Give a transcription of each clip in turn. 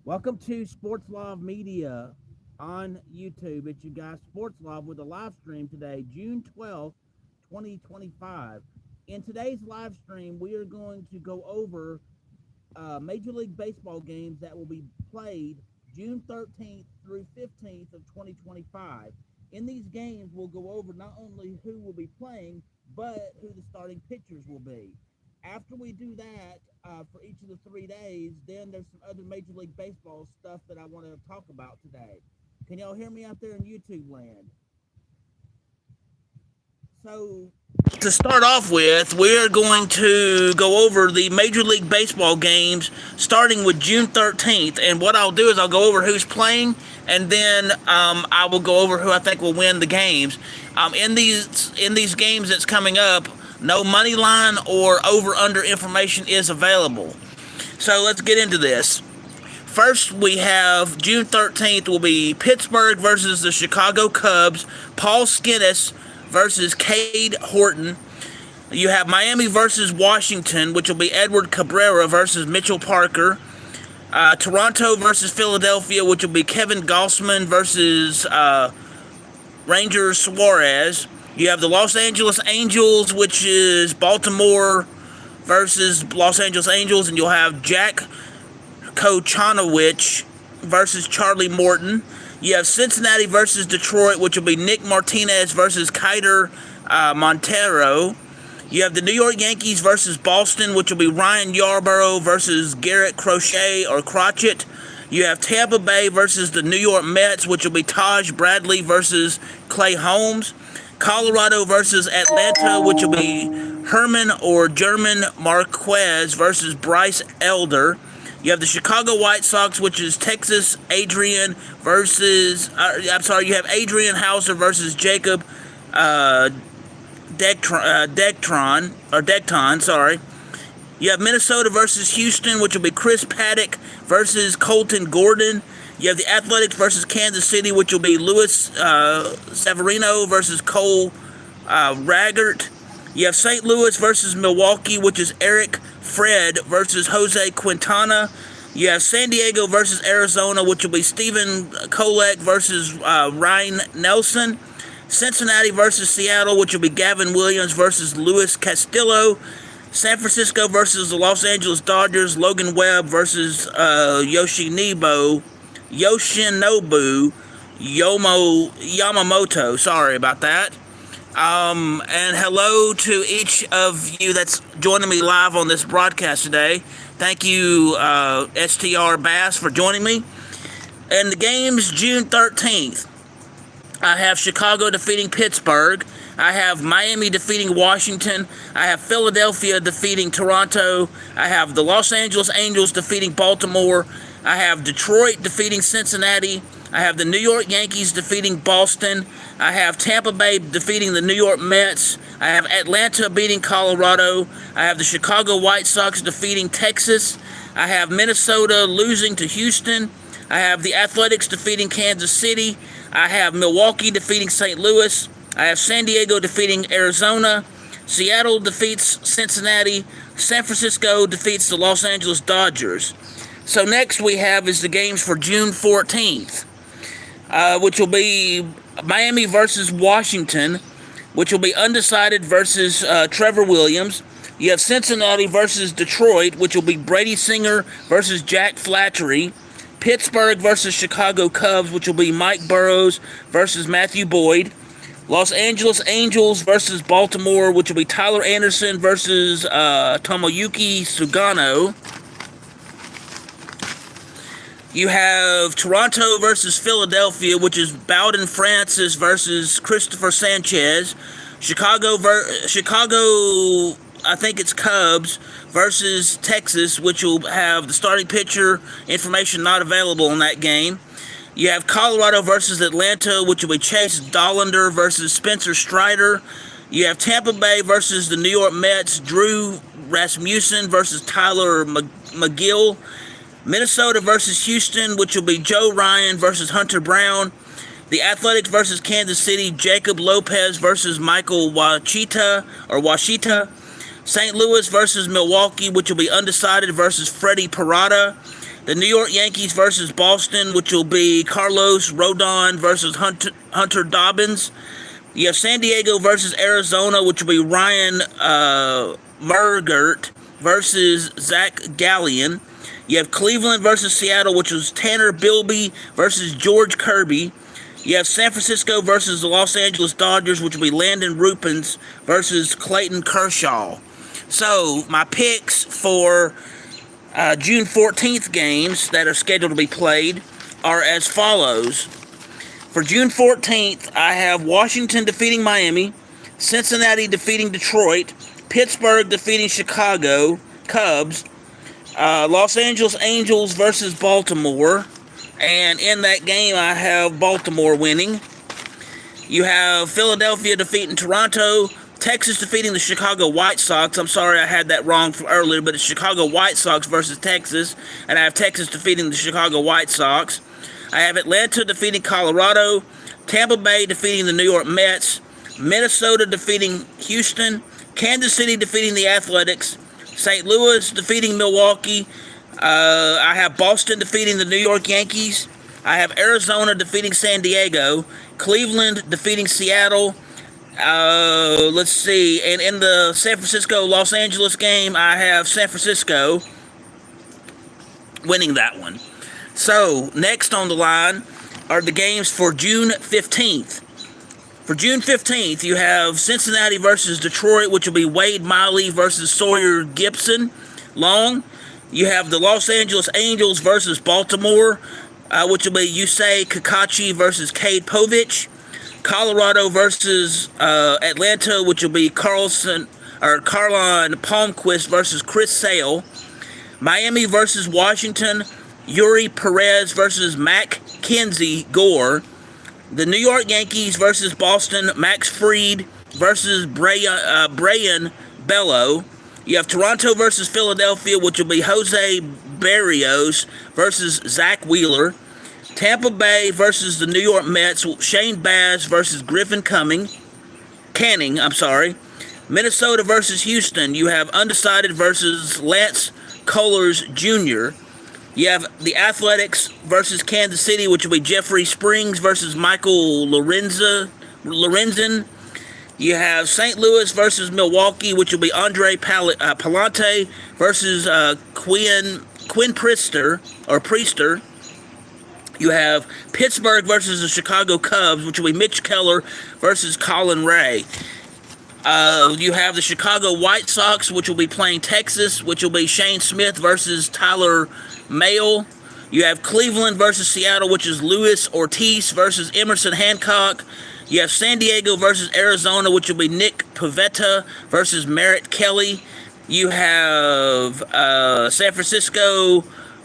Welcome to Sports Love Media on YouTube. It's you guys, Sports Love, with a live stream today, June 12th, 2025. In today's live stream, we are going to go over Major League Baseball games that will be played June 13th through 15th of 2025. In these games, we'll go over not only who will be playing, but who the starting pitchers will be. After we do that for each of the 3 days, then there's some other Major League Baseball stuff that I want to talk about today. Can y'all hear me out there in YouTube land? So, to start off with, we're going to go over the Major League Baseball games starting with June 13th. And what I'll do is I'll go over who's playing, and then I will go over who I think will win the games. In these games that's coming up, no money line or over-under information is available. So let's get into this. First, we have June 13th will be Pittsburgh versus the Chicago Cubs, Paul Skenes versus Cade Horton. You have Miami versus Washington, which will be Edward Cabrera versus Mitchell Parker. Toronto versus Philadelphia, which will be Kevin Gausman versus Ranger Suarez. You have the Los Angeles Angels, which is Baltimore versus Los Angeles Angels, and you'll have Jack Kochanowicz versus Charlie Morton. You have Cincinnati versus Detroit, which will be Nick Martinez versus Kiter Montero. You have the New York Yankees versus Boston, which will be Ryan Yarborough versus Garrett Crochet. You have Tampa Bay versus the New York Mets, which will be Taj Bradley versus Clay Holmes. Colorado versus Atlanta, which will be Herman or German Marquez versus Bryce Elder. You have the Chicago White Sox, which is Texas Adrian versus, you have Adrian Hauser versus Jacob Decton, sorry. You have Minnesota versus Houston, which will be Chris Paddock versus Colton Gordon. You have the Athletics versus Kansas City, which will be Luis Severino versus Cole Raggart. You have St. Louis versus Milwaukee, which is Eric Fred versus Jose Quintana. You have San Diego versus Arizona, which will be Stephen Kolek versus Ryan Nelson. Cincinnati versus Seattle, which will be Gavin Williams versus Luis Castillo. San Francisco versus the Los Angeles Dodgers, Logan Webb versus Yoshinobu Yamamoto. Sorry about that. And hello to each of you that's joining me live on this broadcast today. Thank you, STR Bass, for joining me. And the game's June 13th. I have Chicago defeating Pittsburgh. I have Miami defeating Washington. I have Philadelphia defeating Toronto. I have the Los Angeles Angels defeating Baltimore. I have Detroit defeating Cincinnati. I have the New York Yankees defeating Boston. I have Tampa Bay defeating the New York Mets. I have Atlanta beating Colorado. I have the Chicago White Sox defeating Texas. I have Minnesota losing to Houston. I have the Athletics defeating Kansas City. I have Milwaukee defeating St. Louis. I have San Diego defeating Arizona. Seattle defeats Cincinnati. San Francisco defeats the Los Angeles Dodgers. So next we have is the games for June 14th, which will be Miami versus Washington, which will be undecided versus Trevor Williams. You have Cincinnati versus Detroit, which will be Brady Singer versus Jack Flattery. Pittsburgh versus Chicago Cubs, which will be Mike Burrows versus Matthew Boyd. Los Angeles Angels versus Baltimore, which will be Tyler Anderson versus Tomoyuki Sugano. You have Toronto versus Philadelphia, which is Bowden Francis versus Christopher Sanchez. Chicago, I think it's Cubs versus Texas, which will have the starting pitcher information not available in that game. You have Colorado versus Atlanta, which will be Chase Dollander versus Spencer Strider. You have Tampa Bay versus the New York Mets, Drew Rasmussen versus Tyler McGill. Minnesota versus Houston, which will be Joe Ryan versus Hunter Brown. The Athletics versus Kansas City, Jacob Lopez versus Michael Washita. St. Louis versus Milwaukee, which will be undecided versus Freddie Parada. The New York Yankees versus Boston, which will be Carlos Rodon versus Hunter Dobbins. You have San Diego versus Arizona, which will be Ryan Mergert versus Zach Gallion. You have Cleveland versus Seattle, which was Tanner Bilby versus George Kirby. You have San Francisco versus the Los Angeles Dodgers, which will be Landon Rupins versus Clayton Kershaw. So, my picks for June 14th games that are scheduled to be played are as follows. For June 14th, I have Washington defeating Miami, Cincinnati defeating Detroit, Pittsburgh defeating Chicago Cubs, Los Angeles Angels versus Baltimore, and in that game I have Baltimore winning. You have Philadelphia defeating Toronto, Texas defeating the Chicago White Sox. I'm sorry I had that wrong from earlier, but it's Chicago White Sox versus Texas, and I have Texas defeating the Chicago White Sox. I have Atlanta defeating Colorado, Tampa Bay defeating the New York Mets, Minnesota defeating Houston, Kansas City defeating the Athletics, St. Louis defeating Milwaukee. I have Boston defeating the New York Yankees. I have Arizona defeating San Diego, Cleveland defeating Seattle. Let's see. And in the San Francisco-Los Angeles game, I have San Francisco winning that one. So, next on the line are the games for June 15th. For June 15th, you have Cincinnati versus Detroit, which will be Wade Miley versus Sawyer Gibson Long. You have the Los Angeles Angels versus Baltimore, which will be Yusei Kikuchi versus Cade Povich. Colorado versus Atlanta, which will be Carlon Palmquist versus Chris Sale. Miami versus Washington, Yuri Perez versus Mackenzie Gore. The New York Yankees versus Boston, Max Fried versus Brayan Bello. You have Toronto versus Philadelphia, which will be Jose Barrios versus Zach Wheeler. Tampa Bay versus the New York Mets, Shane Baz versus Griffin Canning. Minnesota versus Houston, you have Undecided versus Lance Kohlers Jr. You have the Athletics versus Kansas City, which will be Jeffrey Springs versus Michael Lorenzen. You have St. Louis versus Milwaukee, which will be Andre Palante versus Quinn Priester. You have Pittsburgh versus the Chicago Cubs, which will be Mitch Keller versus Colin Ray. You have the Chicago White Sox, which will be playing Texas, which will be Shane Smith versus Tyler Mahle. You have Cleveland versus Seattle, which is Luis Ortiz versus Emerson Hancock. You have San Diego versus Arizona, which will be Nick Pivetta versus Merritt Kelly. You have San Francisco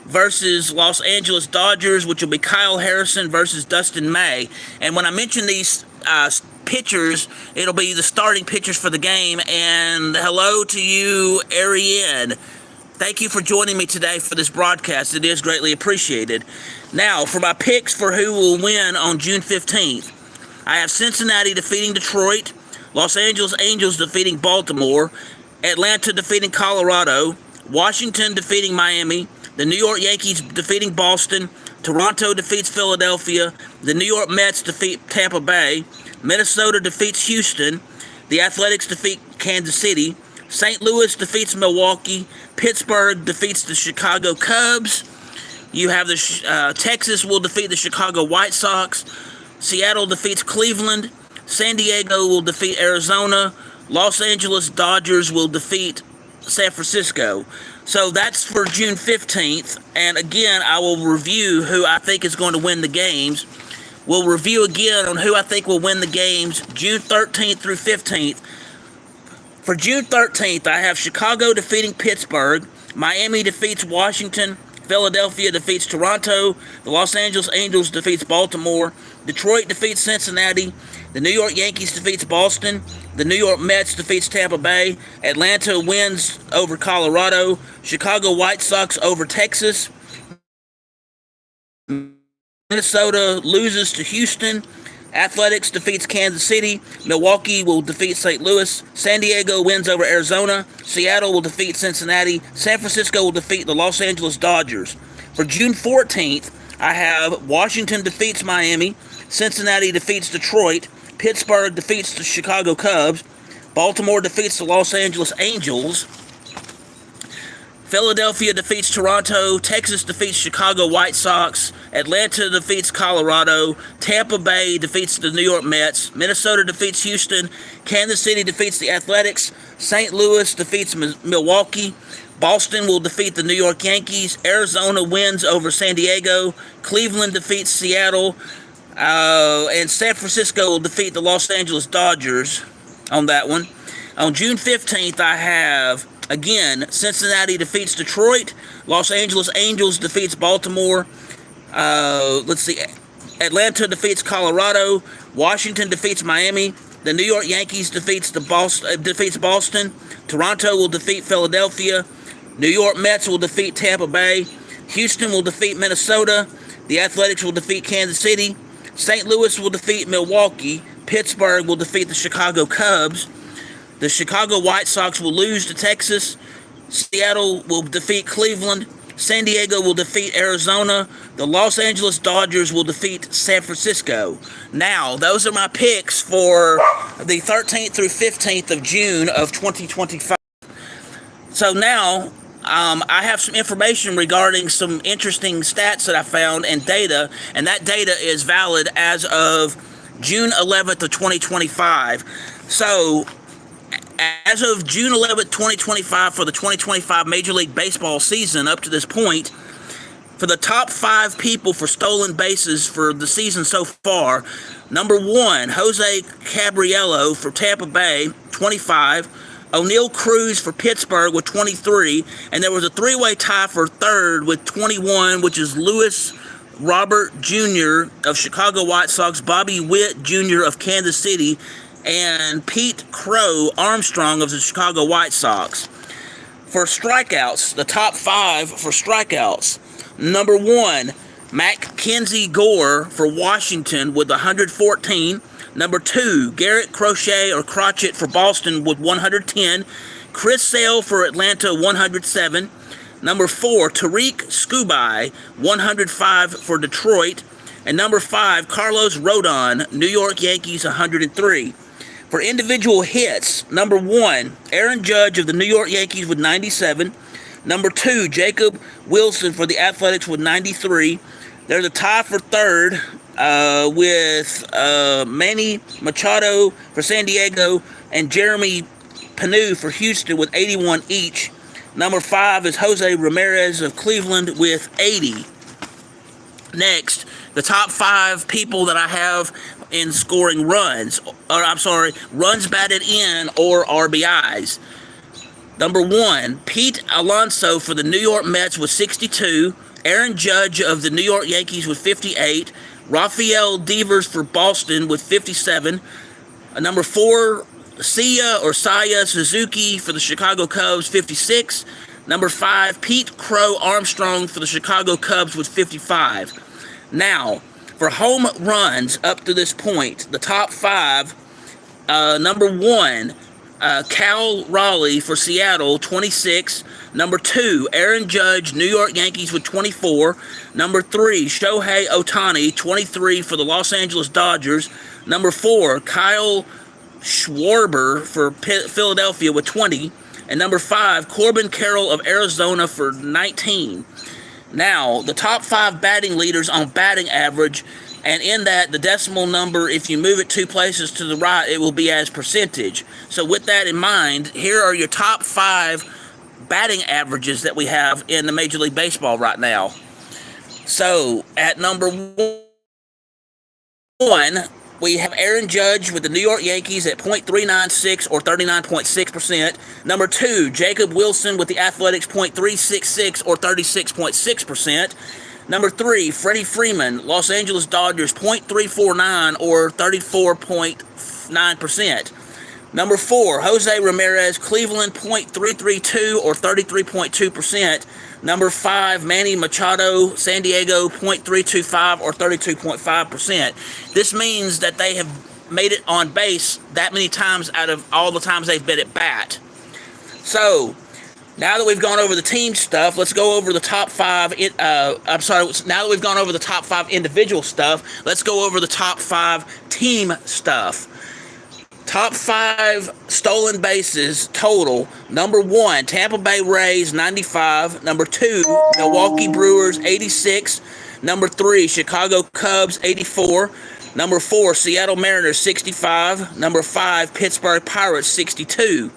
versus Los Angeles Dodgers, which will be Kyle Harrison versus Dustin May. And when I mention these pitchers, it'll be the starting pitchers for the game. And hello to you, Ariane. Thank you for joining me today for this broadcast. It is greatly appreciated. Now, for my picks for who will win on June 15th, I have Cincinnati defeating Detroit, Los Angeles Angels defeating Baltimore, Atlanta defeating Colorado, Washington defeating Miami, the New York Yankees defeating Boston, Toronto defeats Philadelphia, the New York Mets defeat Tampa Bay, Minnesota defeats Houston, the Athletics defeat Kansas City, St. Louis defeats Milwaukee, Pittsburgh defeats the Chicago Cubs, you have the Texas will defeat the Chicago White Sox, Seattle defeats Cleveland, San Diego will defeat Arizona, Los Angeles Dodgers will defeat San Francisco. So that's for June 15th, and again, I will review who I think is going to win the games. We'll review again on who I think will win the games June 13th through 15th. For June 13th, I have Chicago defeating Pittsburgh, Miami defeats Washington, Philadelphia defeats Toronto, the Los Angeles Angels defeats Baltimore, Detroit defeats Cincinnati, the New York Yankees defeats Boston, the New York Mets defeats Tampa Bay, Atlanta wins over Colorado, Chicago White Sox over Texas, Minnesota loses to Houston, Athletics defeats Kansas City, Milwaukee will defeat St. Louis, San Diego wins over Arizona, Seattle will defeat Cincinnati, San Francisco will defeat the Los Angeles Dodgers. For June 14th, I have Washington defeats Miami, Cincinnati defeats Detroit, Pittsburgh defeats the Chicago Cubs, Baltimore defeats the Los Angeles Angels, Philadelphia defeats Toronto, Texas defeats Chicago White Sox, Atlanta defeats Colorado, Tampa Bay defeats the New York Mets, Minnesota defeats Houston, Kansas City defeats the Athletics, St. Louis defeats Milwaukee, Boston will defeat the New York Yankees, Arizona wins over San Diego, Cleveland defeats Seattle, and San Francisco will defeat the Los Angeles Dodgers on that one. On June 15th, I have, again, Cincinnati defeats Detroit, Los Angeles Angels defeats Baltimore, Atlanta defeats Colorado, Washington defeats Miami, the New York Yankees defeats Boston, Toronto will defeat Philadelphia, New York Mets will defeat Tampa Bay, Houston will defeat Minnesota, the Athletics will defeat Kansas City, St. Louis will defeat Milwaukee, Pittsburgh will defeat the Chicago Cubs, the Chicago White Sox will lose to Texas, Seattle will defeat Cleveland, San Diego will defeat Arizona, the Los Angeles Dodgers will defeat San Francisco. Now, those are my picks for the 13th through 15th of June of 2025. So now, I have some information regarding some interesting stats that I found and data, and that data is valid as of June 11th of 2025. So, as of June 11th, 2025, for the 2025 Major League Baseball season up to this point, for the top 5 people for stolen bases for the season so far, number 1, Jose Cabriello for Tampa Bay, 25, O'Neal Cruz for Pittsburgh with 23, and there was a 3-way tie for third with 21, which is Luis Robert Jr. of Chicago White Sox, Bobby Witt Jr. of Kansas City, and Pete Crow Armstrong of the Chicago White Sox. For strikeouts, the top 5 for strikeouts. Number 1, Mackenzie Gore for Washington with 114. Number 2, Garrett Crochet for Boston with 110. Chris Sale for Atlanta, 107. Number 4, Tariq Skubai, 105 for Detroit. And number 5, Carlos Rodon, New York Yankees, 103. For individual hits, number 1, Aaron Judge of the New York Yankees with 97. Number 2, Jacob Wilson for the Athletics with 93. There's a tie for third with Manny Machado for San Diego and Jeremy Penu for Houston with 81 each. Number 5 is Jose Ramirez of Cleveland with 80. Next, the top 5 people that I have in scoring runs batted in or RBIs. Number 1, Pete Alonso for the New York Mets with 62. Aaron Judge of the New York Yankees with 58. Rafael Devers for Boston with 57. Number 4, Saya Suzuki for the Chicago Cubs, 56. Number 5, Pete Crow Armstrong for the Chicago Cubs with 55. Now, for home runs up to this point, the top 5, number 1, Cal Raleigh for Seattle, 26. Number 2, Aaron Judge, New York Yankees with 24. Number 3, Shohei Ohtani, 23 for the Los Angeles Dodgers. Number 4, Kyle Schwarber for Philadelphia with 20. And number 5, Corbin Carroll of Arizona for 19. Now, the top 5 batting leaders on batting average, and in that, the decimal number, if you move it 2 places to the right, it will be as percentage. So with that in mind, here are your top 5 batting averages that we have in the Major League Baseball right now. So, at number 1, we have Aaron Judge with the New York Yankees at .396 or 39.6%. Number 2, Jacob Wilson with the Athletics, .366 or 36.6%. Number 3, Freddie Freeman, Los Angeles Dodgers, .349 or 34.9%. Number 4, Jose Ramirez, Cleveland, .332 or 33.2%. Number 5, Manny Machado, San Diego, .325 or 32.5%. This means that they have made it on base that many times out of all the times they've been at bat. So, Now that we've gone over the team stuff, let's go over the top five. Now that we've gone over the top five individual stuff, let's go over the top five team stuff. Top five stolen bases total. Number 1, Tampa Bay Rays, 95. Number 2, Milwaukee Brewers, 86. Number 3, Chicago Cubs, 84. Number 4, Seattle Mariners, 65. Number 5, Pittsburgh Pirates, 62.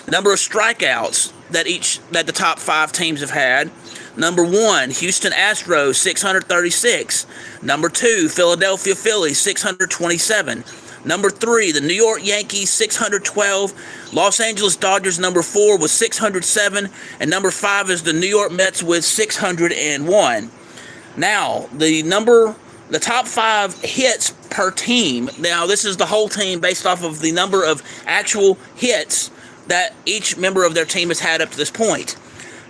The number of strikeouts that the top five teams have had. Number 1, Houston Astros, 636. Number 2, Philadelphia Phillies, 627. Number 3, the New York Yankees, 612. Los Angeles Dodgers, number 4, was 607. And number 5 is the New York Mets with 601. Now, the top 5 hits per team. Now, this is the whole team based off of the number of actual hits that each member of their team has had up to this point.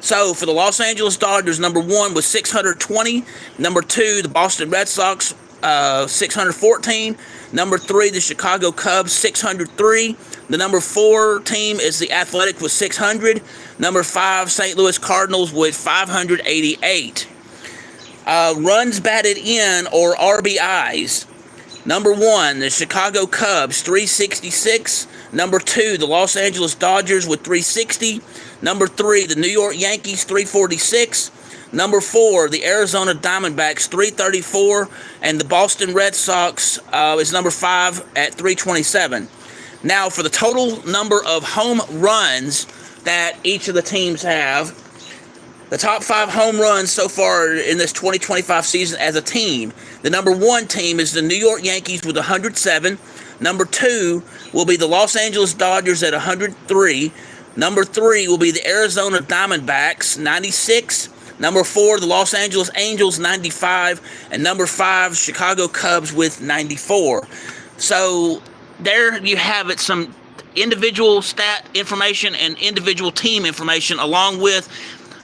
So, for the Los Angeles Dodgers, number 1 was 620. Number 2, the Boston Red Sox, 614. Number 3, the Chicago Cubs, 603. The number 4 team is the Athletic with 600. Number 5, St. Louis Cardinals with 588. Runs batted in, or RBIs. Number 1, the Chicago Cubs, 366. Number 2, the Los Angeles Dodgers with 360. Number 3, the New York Yankees, 346. Number 4, the Arizona Diamondbacks, 334. And the Boston Red Sox is number 5 at 327. Now, for the total number of home runs that each of the teams have, the top 5 home runs so far in this 2025 season as a team. The number 1 team is the New York Yankees with 107. Number 2 will be the Los Angeles Dodgers at 103. Number 3 will be the Arizona Diamondbacks, 96. Number 4, the Los Angeles Angels, 95. And number 5, Chicago Cubs with 94. So there you have it, some individual stat information and individual team information, along with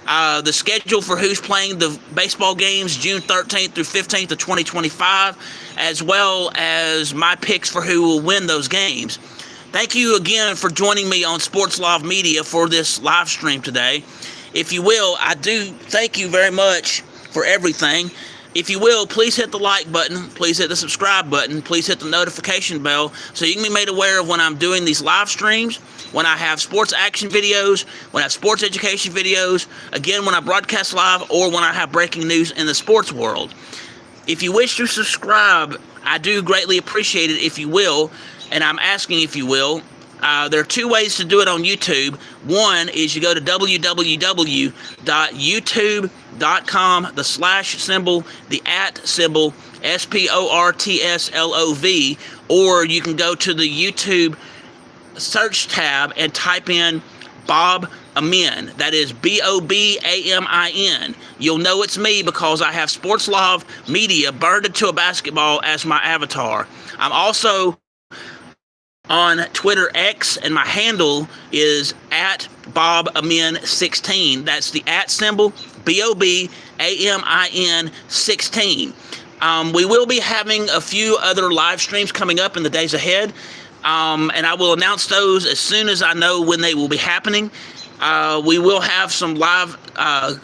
the schedule for who's playing the baseball games June 13th through 15th of 2025, as well as my picks for who will win those games. Thank you again for joining me on Sports Live Media for this live stream today. If you will, I do thank you very much for everything. If you will, please hit the like button, please hit the subscribe button, please hit the notification bell so you can be made aware of when I'm doing these live streams, when I have sports action videos, when I have sports education videos, again, when I broadcast live, or when I have breaking news in the sports world. If you wish to subscribe, I do greatly appreciate it if you will, and I'm asking if you will. There are 2 ways to do it on YouTube. One is you go to www.youtube.com, the slash symbol, the at symbol, SPORTSLOV, or you can go to the YouTube search tab and type in Bob Amin. That is BOBAMIN. You'll know it's me because I have Sports Live Media burned into a basketball as my avatar. I'm also on Twitter X, and my handle is at BobAmin16. That's the at symbol, BOBAMIN 16. We will be having a few other live streams coming up in the days ahead, and I will announce those as soon as I know when they will be happening. We will have some live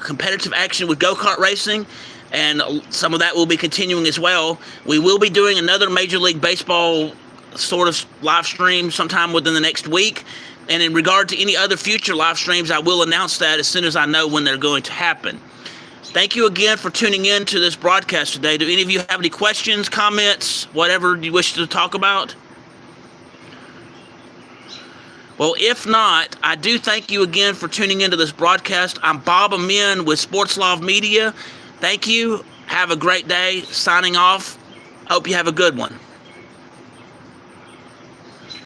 competitive action with go-kart racing, and some of that will be continuing as well. We will be doing another Major League Baseball sort of live stream sometime within the next week. And in regard to any other future live streams, I will announce that as soon as I know when they're going to happen. Thank you again for tuning in to this broadcast today. Do any of you have any questions, comments, whatever you wish to talk about? Well, if not, I do thank you again for tuning into this broadcast. I'm Bob Amin with Sports Live Media. Thank you. Have a great day. Signing off. Hope you have a good one.